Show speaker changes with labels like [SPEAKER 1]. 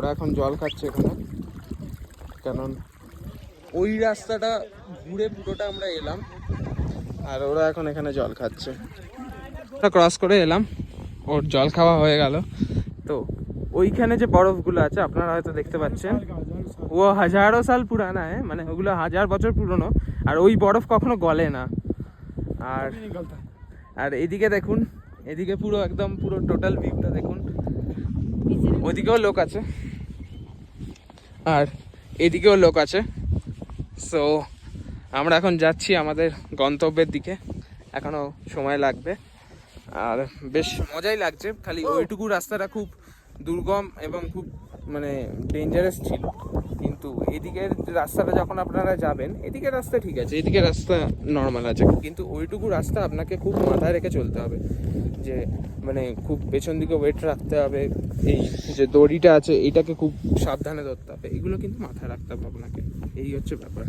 [SPEAKER 1] ওরা এখন জল খাচ্ছে এখানে, কারণ ওই রাস্তাটা ঘুরে পুরোটা আমরা এলাম, আর ওরা এখন এখানে জল খাচ্ছে। ক্রস করে এলাম, ওর জল খাওয়া হয়ে গেল। তো ওইখানে যে বরফগুলো আছে আপনারা হয়তো দেখতে পাচ্ছেন, ও হাজারো সাল পুরানা, মানে ওগুলো 1000 বছর পুরনো, আর ওই বরফ কখনো গলে না। আর এদিকে দেখুন, এদিকে পুরো একদম পুরো টোটাল ভিউটা দেখুন, ওদিকেও লোক আছে আর এদিকেও লোক আছে। সো আমরা এখন যাচ্ছি আমাদের গন্তব্যের দিকে, এখনো সময় লাগবে, আর বেশ মজাই লাগছে। খালি ওইটুকু রাস্তাটা খুব দুর্গম এবং খুব মানে ডেঞ্জারাস ছিল, কিন্তু এদিকের রাস্তাটা যখন আপনারা যাবেন, এদিকের রাস্তা ঠিক আছে, এদিকের রাস্তা নর্মাল আছে, কিন্তু ওইটুকু রাস্তা আপনাকে খুব মাথায় রেখে চলতে হবে, যে মানে খুব পেছন দিকে ওয়েট রাখতে হবে, এই যে দড়িটা আছে এইটাকে খুব সাবধানে ধরতে হবে, এগুলো কিন্তু মাথায় রাখতে হবে আপনাকে, এই হচ্ছে ব্যাপার।